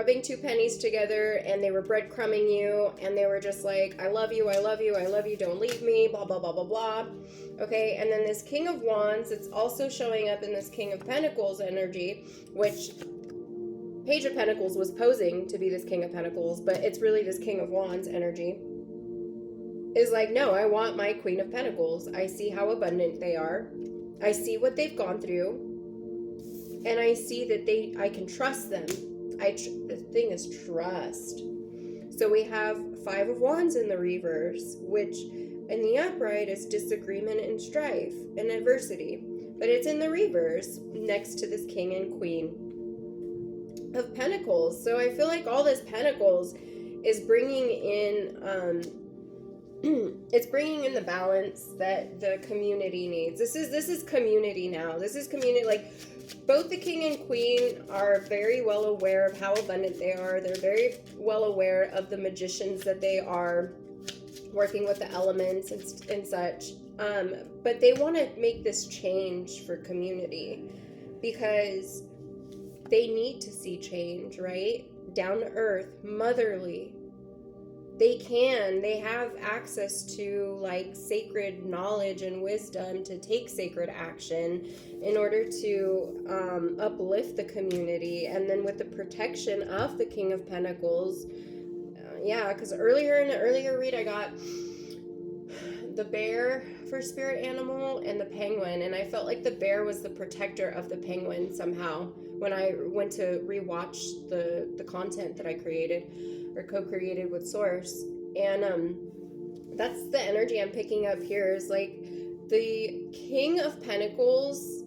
rubbing two pennies together, and they were breadcrumbing you, and they were just like, I love you, I love you, I love you, don't leave me, blah, blah, blah, blah, blah. Okay, and then this King of Wands, it's also showing up in this King of Pentacles energy, which Page of Pentacles was posing to be this King of Pentacles, but it's really this King of Wands energy. Is like, no, I want my Queen of Pentacles. I see how abundant they are. I see what they've gone through. And I see that I can trust them. The thing is trust. So we have Five of Wands in the reverse, which in the upright is disagreement and strife and adversity. But it's in the reverse next to this King and Queen of Pentacles. So I feel like all this Pentacles is bringing in it's bringing in the balance that the community needs. This is community now. This is community. Like, both the King and Queen are very well aware of how abundant they are. They're very well aware of the magicians that they are, working with the elements and such. But they want to make this change for community because they need to see change, right? Down to earth, motherly. They have access to like sacred knowledge and wisdom to take sacred action in order to uplift the community. And then with the protection of the King of Pentacles, because earlier in the earlier read, I got the bear for spirit animal and the penguin. And I felt like the bear was the protector of the penguin somehow when I went to rewatch the content that I created or co-created with Source. And that's the energy I'm picking up here, is like the King of Pentacles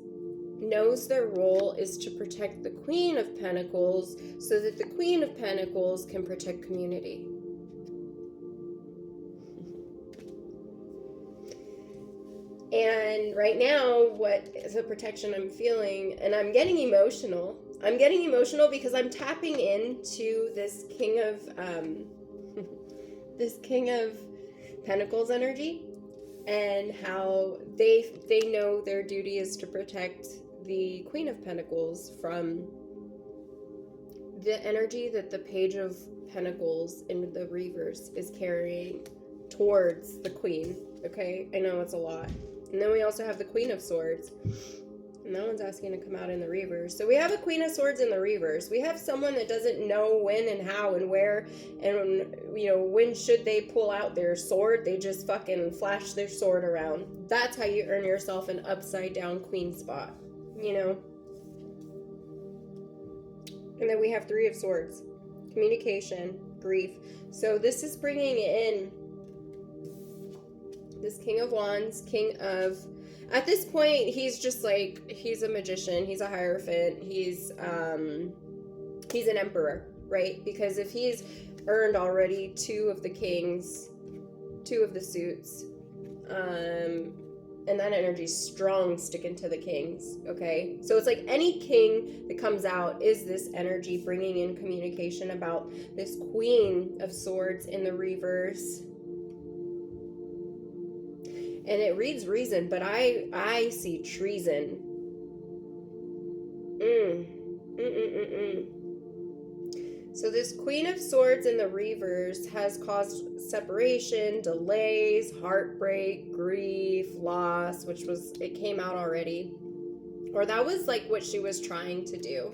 knows their role is to protect the Queen of Pentacles so that the Queen of Pentacles can protect community. And right now, what is a protection I'm feeling, and I'm getting emotional. I'm getting emotional because I'm tapping into this King of Pentacles energy, and how they know their duty is to protect the Queen of Pentacles from the energy that the Page of Pentacles in the reverse is carrying towards the Queen. Okay, I know it's a lot. And then we also have the Queen of Swords. And that one's asking to come out in the reverse. So we have a Queen of Swords in the reverse. We have someone that doesn't know when and how and where and, when should they pull out their sword. They just fucking flash their sword around. That's how you earn yourself an upside down queen spot, And then we have Three of Swords. Communication, grief. So this is bringing in this King of Wands, at this point, he's just like, he's a magician, he's a Hierophant, he's an emperor, right? Because if he's earned already two of the kings, two of the suits, and that energy's strong sticking to the kings, okay? So it's like any king that comes out is this energy bringing in communication about this Queen of Swords in the reverse. And it reads reason, but I see treason. So this Queen of Swords in the reverse has caused separation, delays, heartbreak, grief, loss, it came out already. Or that was like what she was trying to do.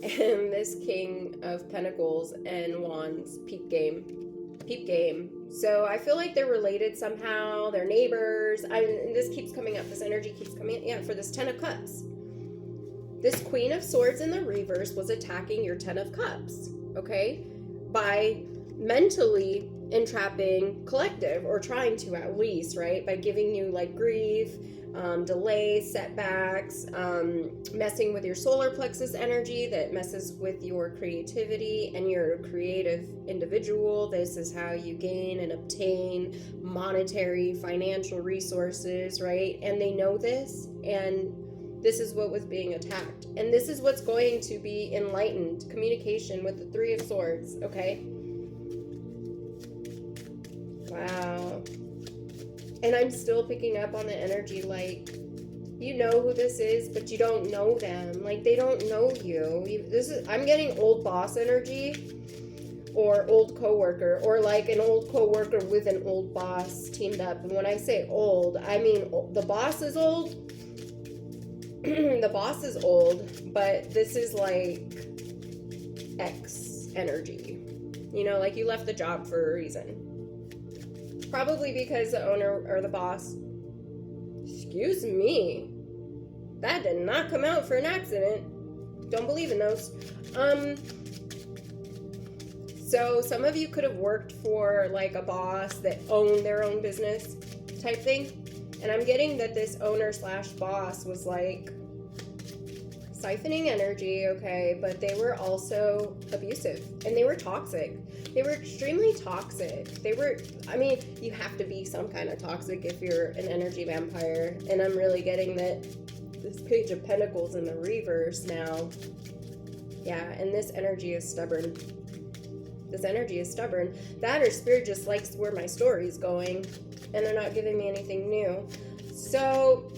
And this King of Pentacles and Wands, peep game. So I feel like they're related somehow. They're neighbors. And this keeps coming up. This energy keeps coming up for this Ten of Cups. This Queen of Swords in the reverse was attacking your Ten of Cups, okay? By mentally entrapping collective, or trying to at least, right? By giving you like grief, delays, setbacks, messing with your solar plexus energy that messes with your creativity, and you're a creative individual. This is how you gain and obtain monetary, financial resources, right? And they know this, and this is what was being attacked. And this is what's going to be enlightened. Communication with the Three of Swords, okay? Wow. And I'm still picking up on the energy like, You know who this is, but you don't know them. Like, they don't know you. I'm getting old boss energy, or old coworker, or like an old coworker with an old boss teamed up. And when I say old, I mean the boss is old. The boss is old, but this is like X energy. You know, like you left the job for a reason. Probably because the owner or the boss, excuse me, that did not come out for an accident. Don't believe in those. So some of you could have worked for like a boss that owned their own business type thing. And I'm getting that this owner slash boss was like siphoning energy, okay, but they were also abusive and they were toxic. They were extremely toxic. I mean, you have to be some kind of toxic if you're an energy vampire. And I'm really getting that this Page of Pentacles in the reverse now. Yeah, and this energy is stubborn. This energy is stubborn. That or Spirit just likes where my story is going and they're not giving me anything new. So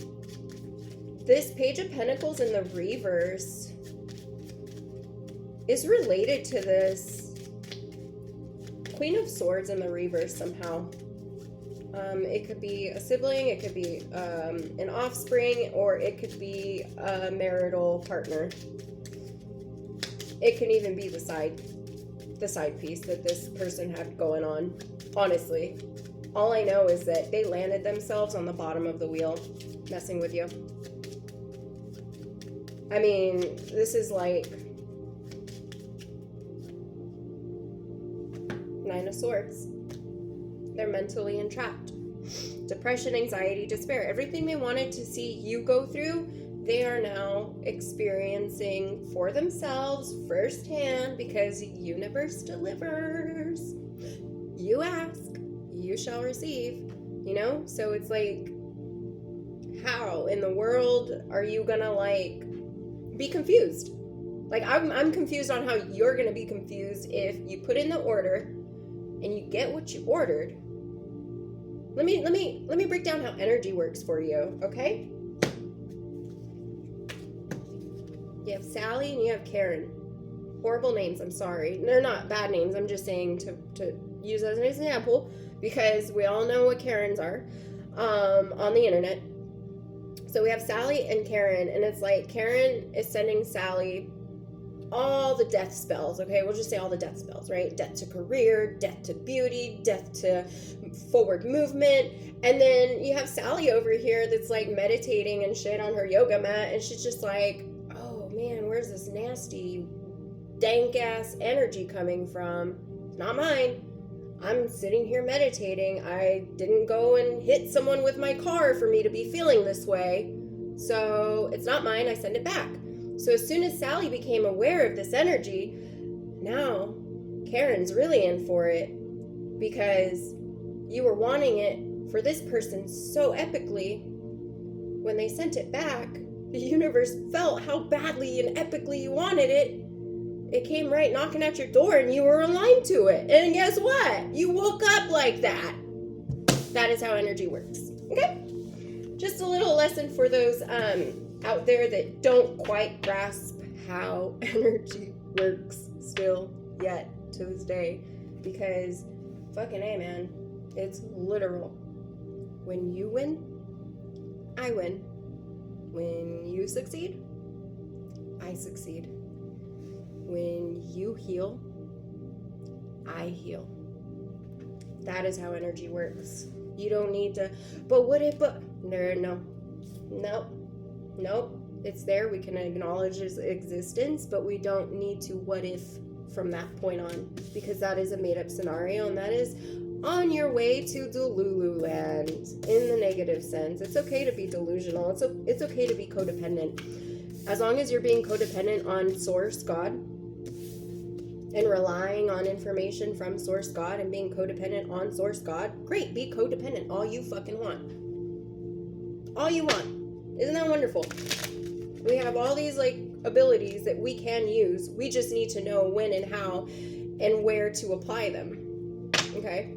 this Page of Pentacles in the reverse is related to this Queen of Swords in the reverse somehow. It could be a sibling, it could be an offspring, or it could be a marital partner. It can even be the side piece that this person had going on. Honestly, all I know is that they landed themselves on the bottom of the wheel messing with you. I mean, this is like Nine of Swords. They're mentally entrapped. Depression, anxiety, despair. Everything they wanted to see you go through, they are now experiencing for themselves firsthand, because universe delivers. You ask, you shall receive. You know? So it's like, how in the world are you gonna like be confused? Like I'm confused on how you're gonna be confused if you put in the order and you get what you ordered. Let me break down how energy works for you, okay? You have Sally and you have Karen. Horrible names, I'm sorry. They're not bad names, I'm just saying to use as an example, because we all know what Karens are on the internet. So we have Sally and Karen, and it's like Karen is sending Sally all the death spells, okay? We'll just say all the death spells, right? Death to career, death to beauty, death to forward movement. And then you have Sally over here that's like meditating and shit on her yoga mat, and she's just like, oh man, where's this nasty, dank ass energy coming from? It's not mine. I'm sitting here meditating. I didn't go and hit someone with my car for me to be feeling this way. So it's not mine. I send it back. So as soon as Sally became aware of this energy, now Karen's really in for it, because you were wanting it for this person so epically. When they sent it back, the universe felt how badly and epically you wanted it. It came right knocking at your door and you were aligned to it. And guess what? You woke up like that. That is how energy works. Okay? Just a little lesson for those out there that don't quite grasp how energy works still yet to this day. Because fucking A, man. It's literal. When you win, I win. When you succeed, I succeed. When you heal, I heal. That is how energy works. You don't need to, but what if, but, nope. It's there. We can acknowledge its existence, but we don't need to what if from that point on, because that is a made up scenario, and that is on your way to Delulu land in the negative sense. It's okay to be delusional. It's okay to be codependent. As long as you're being codependent on Source God and relying on information from Source God and being codependent on Source God, great, be codependent all you fucking want. All you want. Isn't that wonderful? We have all these like abilities that we can use. We just need to know when and how and where to apply them. Okay?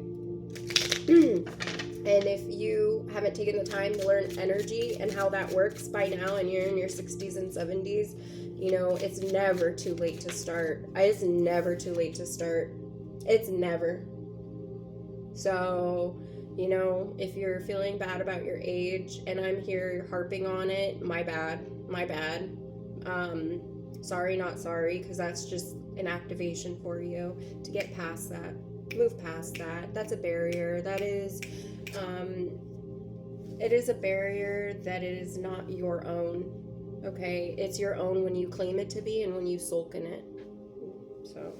And if you haven't taken the time to learn energy and how that works by now, and you're in your 60s and 70s, you know, it's never too late to start. It's never too late to start. It's never. So, you know, if you're feeling bad about your age and I'm here harping on it, my bad. Sorry, not sorry, because that's just an activation for you to get past that. Move past that. That's a barrier. That is, it is a barrier that it is not your own. Okay? It's your own when you claim it to be and when you sulk in it. So,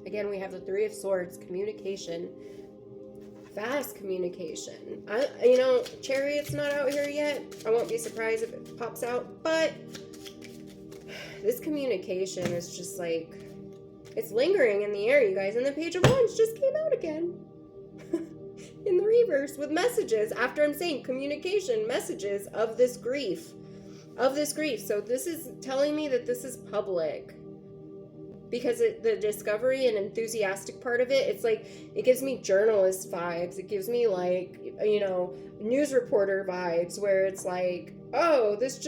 again, we have the Three of Swords, communication. Fast communication. You know, Chariot's not out here yet. I won't be surprised if it pops out, but this communication is just like, it's lingering in the air, you guys. And the Page of Wands just came out again in the reverse with messages after I'm saying communication, messages of this grief. So this is telling me that this is public. Because the discovery and enthusiastic part of it, it's like, it gives me journalist vibes. It gives me like, you know, news reporter vibes where it's like, oh, this